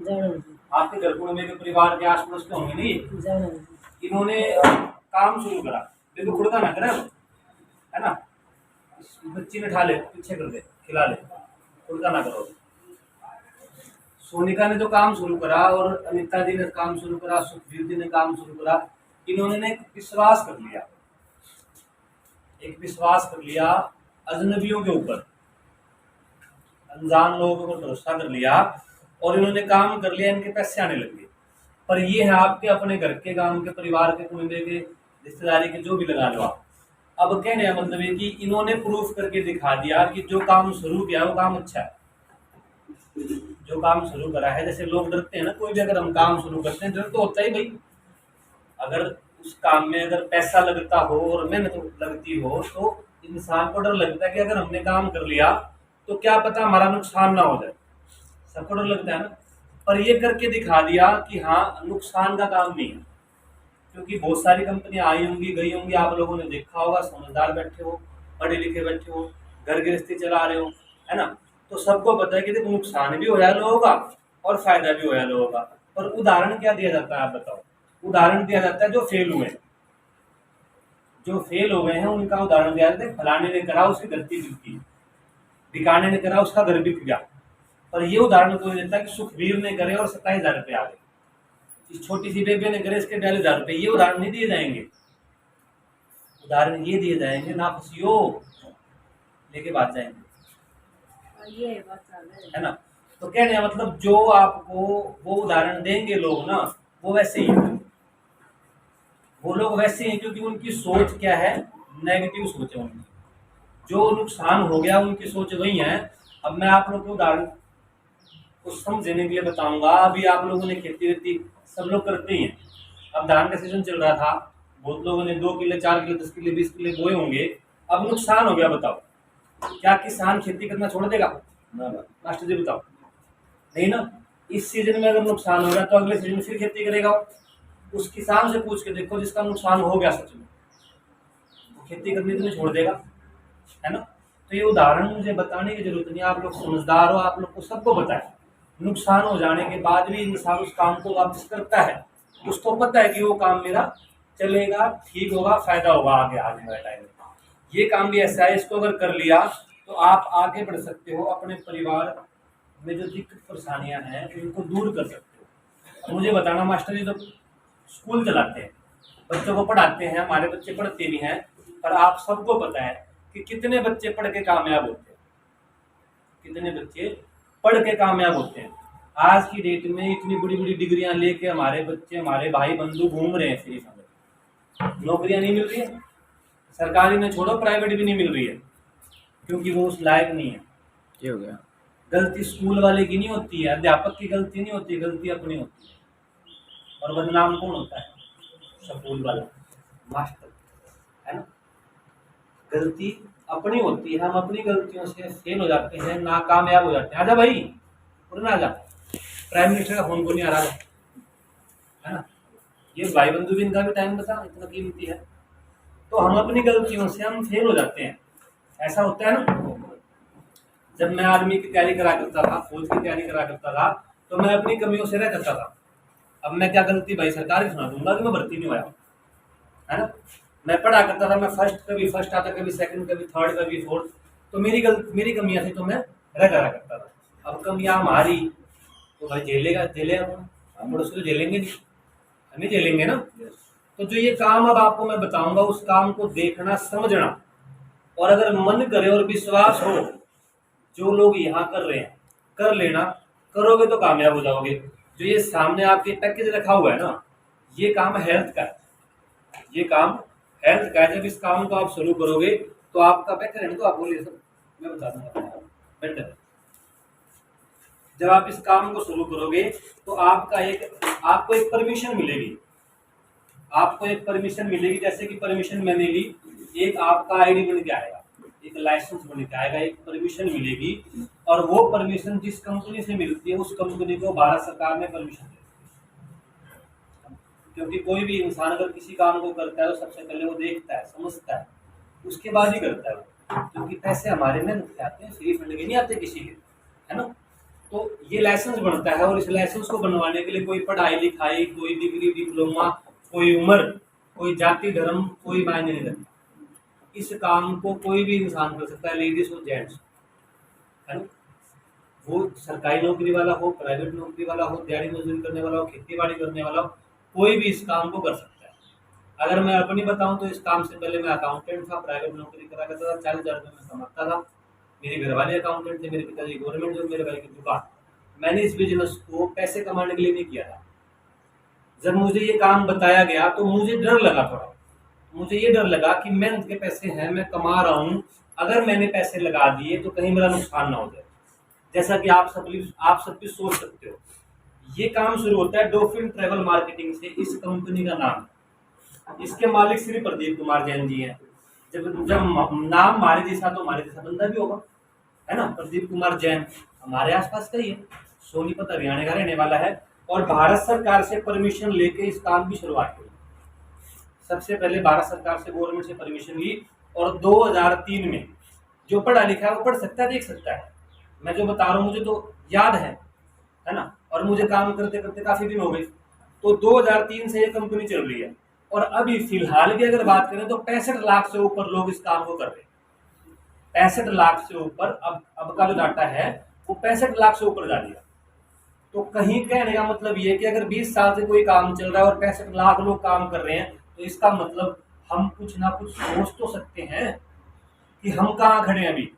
आपके घर कुटुंब के परिवार के आस पड़ोस के होंगे नहीं, इन्होंने काम शुरू करा, देखो खुड़का ना करे, है ना, बच्ची ने ठा ले पीछे कर दे खिला ले, खुड़का ना करो। सोनिका ने जो काम शुरू करा और अनिता जी ने काम शुरू करा, सुखबीर जी ने काम शुरू करा, इन्होंने एक विश्वास कर लिया, एक विश्वास कर लिया अजनबियों के ऊपर, अनजान लोगों पर भरोसा कर लिया और इन्होंने काम कर लिया, इनके पैसे आने लग गए। पर ये है आपके अपने घर के, गांव के, परिवार के, कुनबे के, रिश्तेदारी के, जो भी लगा लो आप। अब कहने का मतलब है कि इन्होंने प्रूफ करके दिखा दिया कि जो काम शुरू किया वो काम अच्छा है, जो काम शुरू करा है। जैसे लोग डरते हैं ना, कोई भी अगर हम काम शुरू करते हैं डर तो होता ही भाई, अगर उस काम में अगर पैसा लगता हो और मेहनत लगती हो तो इंसान को डर लगता है कि अगर हमने काम कर लिया तो क्या पता हमारा नुकसान ना हो जाए, सबको डर लगता है ना। पर ये करके दिखा दिया कि हाँ नुकसान का काम नहीं है, क्योंकि बहुत सारी कंपनियां आई होंगी गई होंगी, आप लोगों ने देखा होगा, समझदार बैठे हो, पढ़े लिखे बैठे हो, घर गृहस्थी चला रहे हो, है ना, तो सबको पता है कि देखो नुकसान भी हो जाए लोगों का और फायदा भी हो जाए लोगों का। पर उदाहरण क्या दिया जाता है आप बताओ? उदाहरण दिया जाता है जो फेल हुए, जो फेल हो गए हैं उनका उदाहरण दिया जाता है, फलाने ने करा उसकी धरती बिकती, भिकाने ने करा उसका घर बिक गया। पर ये उदाहरण कोई देता है कि सुखबीर ने करे और 27,000 रुपये आ गए, इस छोटी सी बेबे ने करे इसके 42,000 रुपये, ये उदाहरण नहीं दिए जाएंगे। उदाहरण ये दिए जाएंगे ना फंसियो लेके बात जाएंगे, है ना। तो कहने का मतलब जो आपको वो उदाहरण देंगे लोग ना, वो वैसे ही है, वो लोग वैसे ही, क्योंकि उनकी सोच क्या है, नेगेटिव सोच है उनकी, जो नुकसान हो गया उनकी सोच वही है। अब मैं आप लोग को उदाहरण को समझने के लिए बताऊंगा। अभी आप लोगों ने खेती वेती सब लोग करते ही हैं, अब धान का सीजन चल रहा था, बहुत लोगों ने 2 किले 4 किले 10 किले 20 किले बोए होंगे, अब नुकसान हो गया, बताओ क्या किसान खेती करना छोड़ देगा? मास्टर जी बताओ, नहीं ना। इस सीजन में अगर नुकसान हो गया तो अगले सीजन फिर खेती करेगा। उस किसान से पूछ के देखो जिसका नुकसान हो गया सच में, वो खेती करनी तो नहीं छोड़ देगा, है ना। तो ये उदाहरण मुझे बताने की जरूरत नहीं, आप लोग समझदार हो, आप लोग को सबको पता है नुकसान हो जाने के बाद भी इंसान उस काम को वापस करता है, उसको पता है कि वो काम मेरा चलेगा, ठीक होगा, फायदा होगा आगे आने वाले टाइम में। ये काम भी ऐसा है, इसको अगर कर लिया तो आप आगे बढ़ सकते हो, अपने परिवार में जो दिक्कत परेशानियां हैं उनको दूर कर सकते हो। मुझे बताना मास्टर जी, तो स्कूल चलाते हैं, बच्चों को पढ़ाते हैं, हमारे बच्चे पढ़ते भी हैं, पर आप सबको पता है कि कितने बच्चे पढ़ के कामयाब होते हैं, कितने बच्चे पढ़ के कामयाब होते हैं। आज की डेट में इतनी बड़ी बड़ी डिग्रियां लेके हमारे बच्चे, हमारे भाई बंधु घूम रहे हैं फ्री में, नौकरियां नहीं मिल रही है, सरकारी में छोड़ो प्राइवेट भी नहीं मिल रही है, क्योंकि वो उस लायक नहीं है। ये हो गया। गलती स्कूल वाले की नहीं होती है, अध्यापक की गलती नहीं होती, गलती अपनी होती है। और बदनाम कौन होता है? स्कूल वाला, मास्टर, है ना। गलती अपनी होती है, हम अपनी गलतियों से फेल हो जाते हैं, नाकामयाब हो जाते हैं। आजा भाई, उड़ना आजा, प्राइम मिनिस्टर का फोन को नहीं आ रहा है ना। ये भाई बंधु भी, इनका भी टाइम बता, इतना कीमती है। तो हम अपनी गलतियों से हम फेल हो जाते हैं, ऐसा होता है ना। जब मैं आर्मी की तैयारी करा करता था, फौज की तैयारी करा करता था, तो मैं अपनी कमियों से रह करता था। अब मैं क्या गलती भाई सरकार की सुना दूंगा कि मैं भर्ती नहीं हुआ, है ना। मैं पढ़ा करता था, मैं कभी फर्स्ट आता, कभी सेकंड, कभी थर्ड, कभी फोर्थ, तो मेरी कमियां थी, तो मैं रह करा करता था। अब कमियां हमारी तो भाई झेलेगा हम पड़ोसी तो झेलेंगे नहीं, हम ही झेलेंगे ना। तो जो ये काम अब आपको मैं बताऊंगा, उस काम को देखना, समझना, और अगर मन करे और विश्वास हो, जो लोग यहाँ कर रहे हैं कर लेना, करोगे तो कामयाब हो जाओगे। जो ये सामने आपके पैकेज रखा हुआ है ना, ये काम हेल्थ का है, ये काम हेल्थ का है। जब इस काम को आप शुरू करोगे तो आपका बेटर है, तो आप बोलिए सर, मैं बता दूंगा बेटर। जब आप इस काम को शुरू करोगे तो आपको एक परमिशन मिलेगी, आपको एक परमिशन मिलेगी। जैसे कि परमिशन मैंने ली, एक आपका आईडी बन के आएगा, एक लाइसेंस बन के आएगा, एक परमिशन मिलेगी, और वो परमिशन जिस कंपनी से मिलती है उस कंपनी को भारत सरकार ने परमिशन दी। क्योंकि कोई भी इंसान अगर किसी काम को करता है तो सबसे पहले वो देखता है, समझता है, उसके बाद ही करता है वो, क्योंकि पैसे हमारे में आते हैं, फ्री फंड के नहीं आते किसी के, है ना। तो ये लाइसेंस बनता है, और इस लाइसेंस को बनवाने के लिए कोई पढ़ाई लिखाई, कोई डिग्री, डिप्लोमा, कोई उम्र, कोई जाति, धर्म कोई मायने नहीं रखता। इस काम को कोई भी इंसान कर सकता है, लेडीज और जेंट्स, है ना। वो सरकारी नौकरी वाला हो, प्राइवेट नौकरी वाला हो, दिहाड़ी मजदूरी करने वाला हो, खेती बाड़ी करने वाला हो, कोई भी इस काम को कर सकता है। अगर मैं अपनी बताऊं तो इस काम से पहले मैं अकाउंटेंट था, प्राइवेट नौकरी करा करता था, 40,000 रुपये में कमाता था। मेरे घर वाले अकाउंटेंट थे, मेरे पिताजी गवर्नमेंट जॉब, मेरे भाई की दुकान। मैंने इस बिजनेस को पैसे कमाने के लिए नहीं किया था। जब मुझे ये काम बताया गया तो मुझे डर लगा थोड़ा। मुझे ये डर लगा कि मेहनत के पैसे हैं, मैं कमा रहा हूँ, अगर मैंने पैसे लगा दिए तो कहीं मेरा नुकसान ना हो जाए। जैसा कि आप सब भी सोच सकते हो। ये काम शुरू होता है डॉल्फिन ट्रैवल मार्केटिंग से। इस कंपनी का नाम, इसके मालिक श्री प्रदीप कुमार जैन जी हैं। जब जब नाम हमारे जैसा, तो हमारे जैसा बंदा भी होगा, है ना। प्रदीप कुमार जैन हमारे आसपास का ही है, सोनीपत हरियाणा का रहने वाला है, और भारत सरकार से परमिशन लेके इस काम की शुरुआत की। सबसे पहले भारत सरकार से, गवर्नमेंट से परमिशन ली, और 2003 में जो पढ़ा लिखा है वो पढ़ सकता है, देख सकता है। मैं जो बता रहा हूँ मुझे तो याद है ना, और मुझे काम करते करते काफी दिन हो गए। तो 2003 से ये कंपनी चल रही है, और अभी फिलहाल की अगर बात करें तो 65 लाख से ऊपर लोग इस काम को कर रहे हैं। 65 लाख से ऊपर, अब का जो डाटा है वो 65 लाख से ऊपर जा रही है। तो कहीं कहने का मतलब ये कि अगर 20 साल से कोई काम चल रहा है और 65 लाख लोग काम कर रहे हैं, तो इसका मतलब हम कुछ ना कुछ सोच तो सकते हैं कि हम कहाँ खड़े हैं। अभी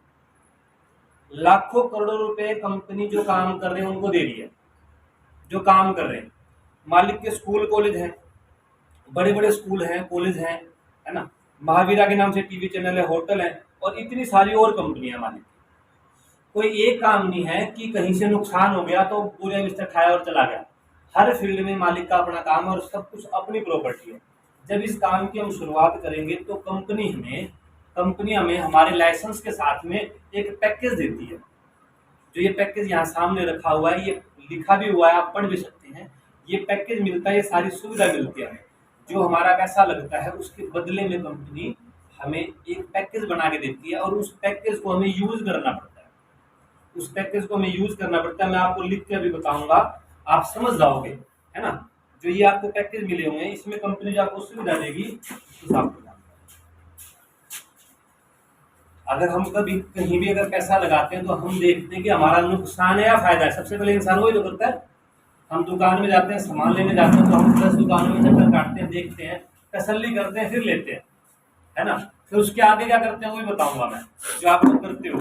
लाखों करोड़ों रुपए कंपनी जो काम कर रहे हैं उनको दे रही है, जो काम कर रहे हैं। मालिक के स्कूल कॉलेज हैं, बड़े बड़े स्कूल हैं, कॉलेज हैं, है ना। महावीरा के नाम से टीवी चैनल है, होटल है, और इतनी सारी और कंपनियां मालिक। कोई एक काम नहीं है कि कहीं से नुकसान हो गया तो पूरे बिस्तर खाया और चला गया। हर फील्ड में मालिक का अपना काम है, और सब कुछ अपनी प्रॉपर्टी है। जब इस काम की हम शुरुआत करेंगे तो कंपनी हमें हमारे लाइसेंस के साथ में एक पैकेज देती है। जो ये पैकेज यहाँ सामने रखा हुआ है, ये लिखा भी हुआ है, आप पढ़ भी सकते हैं। ये पैकेज मिलता है, ये सारी सुविधा मिलती है। जो हमारा पैसा लगता है उसके बदले में कंपनी हमें एक पैकेज बना के देती है, और उस पैकेज को हमें यूज करना पड़ता है। उस पैकेज को हमें यूज करना पड़ता है। मैं आपको लिख के अभी बताऊंगा, आप समझ जाओगे, है ना। जो ये आपको पैकेज मिले होंगे, इसमें कंपनी जो आपको सुविधा देगी, हिसाब अगर हम कभी कहीं भी अगर पैसा लगाते हैं तो हम देखते हैं कि हमारा नुकसान है या फायदा है। सबसे पहले इंसान वही तो करता है। हम दुकान में जाते हैं, सामान लेने जाते हैं, तो हम 10 दुकानों में चक्कर काटते हैं, देखते हैं, तसल्ली करते हैं, फिर लेते हैं, है ना। फिर उसके आगे क्या करते हैं वही बताऊंगा मैं। जो आप लोग करते हो,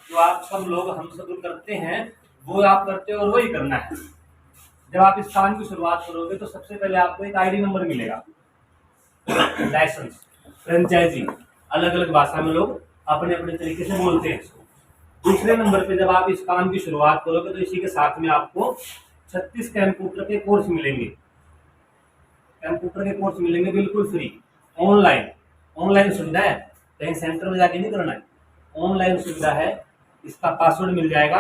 जो आप सब लोग, हम सब लोग करते हैं, वो आप करते हो, और वही करना है। जब आप इस काम की शुरुआत करोगे तो सबसे पहले आपको एक आईडी नंबर मिलेगा, लाइसेंस, फ्रेंचाइजी, अलग अलग भाषा में लोग अपने अपने तरीके से बोलते हैं। दूसरे नंबर पे जब आप इस काम की शुरुआत करोगे तो इसी के साथ में आपको 36 कंप्यूटर के कोर्स मिलेंगे। कंप्यूटर के कोर्स मिलेंगे बिल्कुल फ्री, ऑनलाइन सुविधा है, कहीं सेंटर में जाके नहीं करना है, ऑनलाइन सुविधा है। इसका पासवर्ड मिल जाएगा।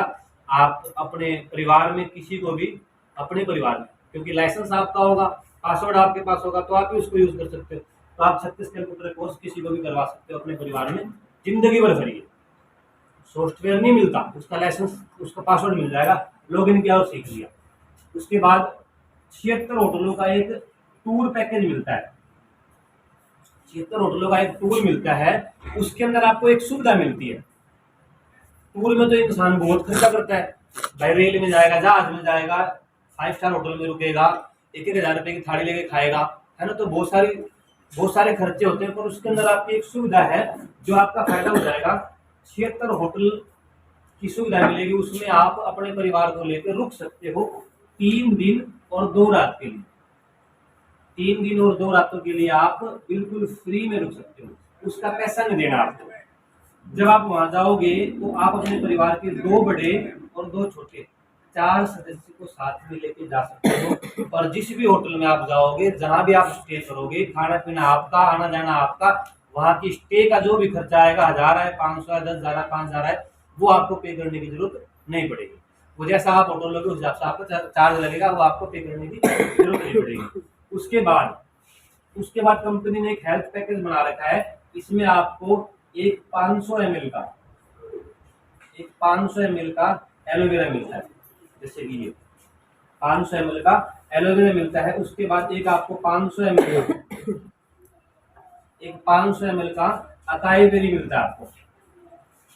आप अपने परिवार में किसी को भी, अपने परिवार में, क्योंकि लाइसेंस आपका होगा, पासवर्ड आपके पास होगा, तो आप भी उसको यूज कर सकते हो। तो आप 36 कंप्यूटर कोर्स किसी को भी करवा सकते हो अपने परिवार में, जिंदगी भर फ्री है। सॉफ्टवेयर नहीं मिलता, उसका लाइसेंस, उसका पासवर्ड मिल जाएगा, लॉगिन किया और सीख लिया। उसके बाद 76 होटलों का एक टूर पैकेज मिलता है। 76 होटलों का एक टूर मिलता है, उसके अंदर आपको एक सुविधा मिलती है। टूर में तो इंसान बहुत खर्चा करता है भाई, रेल में जाएगा, जहाज में जाएगा, 5 स्टार होटल में रुकेगा, 1,000 रुपए की थाली लेके खाएगा, है ना। तो बहुत सारे खर्चे होते हैं, पर उसके अंदर आपकी एक सुविधा है जो आपका फायदा हो जाएगा। 76 होटल की सुविधा मिलेगी, उसमें आप अपने परिवार को लेकर रुक सकते हो 3 दिन और 2 रात के लिए। 3 दिन और 2 रातों के लिए आप बिल्कुल फ्री में रुक सकते हो, उसका पैसा नहीं देना आपको। जब आप वहां जाओगे तो आप अपने परिवार के 2 बड़े और 2 छोटे, 4 सदस्य को साथ में लेके जा सकते हो। और जिस भी होटल में आप जाओगे, जहां भी आप स्टे करोगे, खाना पीना आपका, आना जाना आपका, वहां की स्टे का जो भी खर्चा आएगा, 1000 है, 500 है, 10,000 है, 5,000 है, वो आपको पे करने की जरूरत नहीं पड़ेगी। वो जैसा आप होटल लोगे उस हिसाब से आपको चार्ज लगेगा, वो आपको पे करने की जरूरत नहीं पड़ेगी। उसके बाद कंपनी ने एक हेल्थ पैकेज बना रखा है। इसमें आपको एक 500 ml का एलोवेरा मिलता है, जैसे कि ये 500 ml का एलोवेरा मिलता है। उसके बाद एक आपको 500 ml का एक 500 ml का अकाई बेरी मिलता है आपको।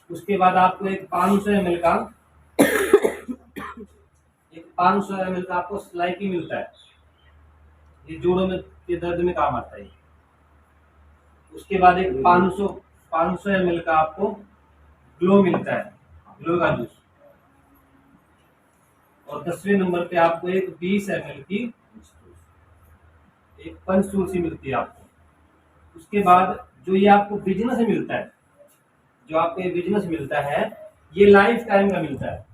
उसके बाद आपको एक 500 ml का आपको स्लाइकी मिलता है, ये जोड़ों में के दर्द में काम आता है। उसके बाद एक 500 ml का आपको ग्लो मिलता है, ग्लो का जूस। और 10वें नंबर पे आपको एक 20 ml की एक पंचतुलसी मिलती है आपको। उसके बाद जो ये आपको बिजनेस मिलता है, जो आपको ये बिजनेस मिलता है, ये लाइफ टाइम का मिलता है।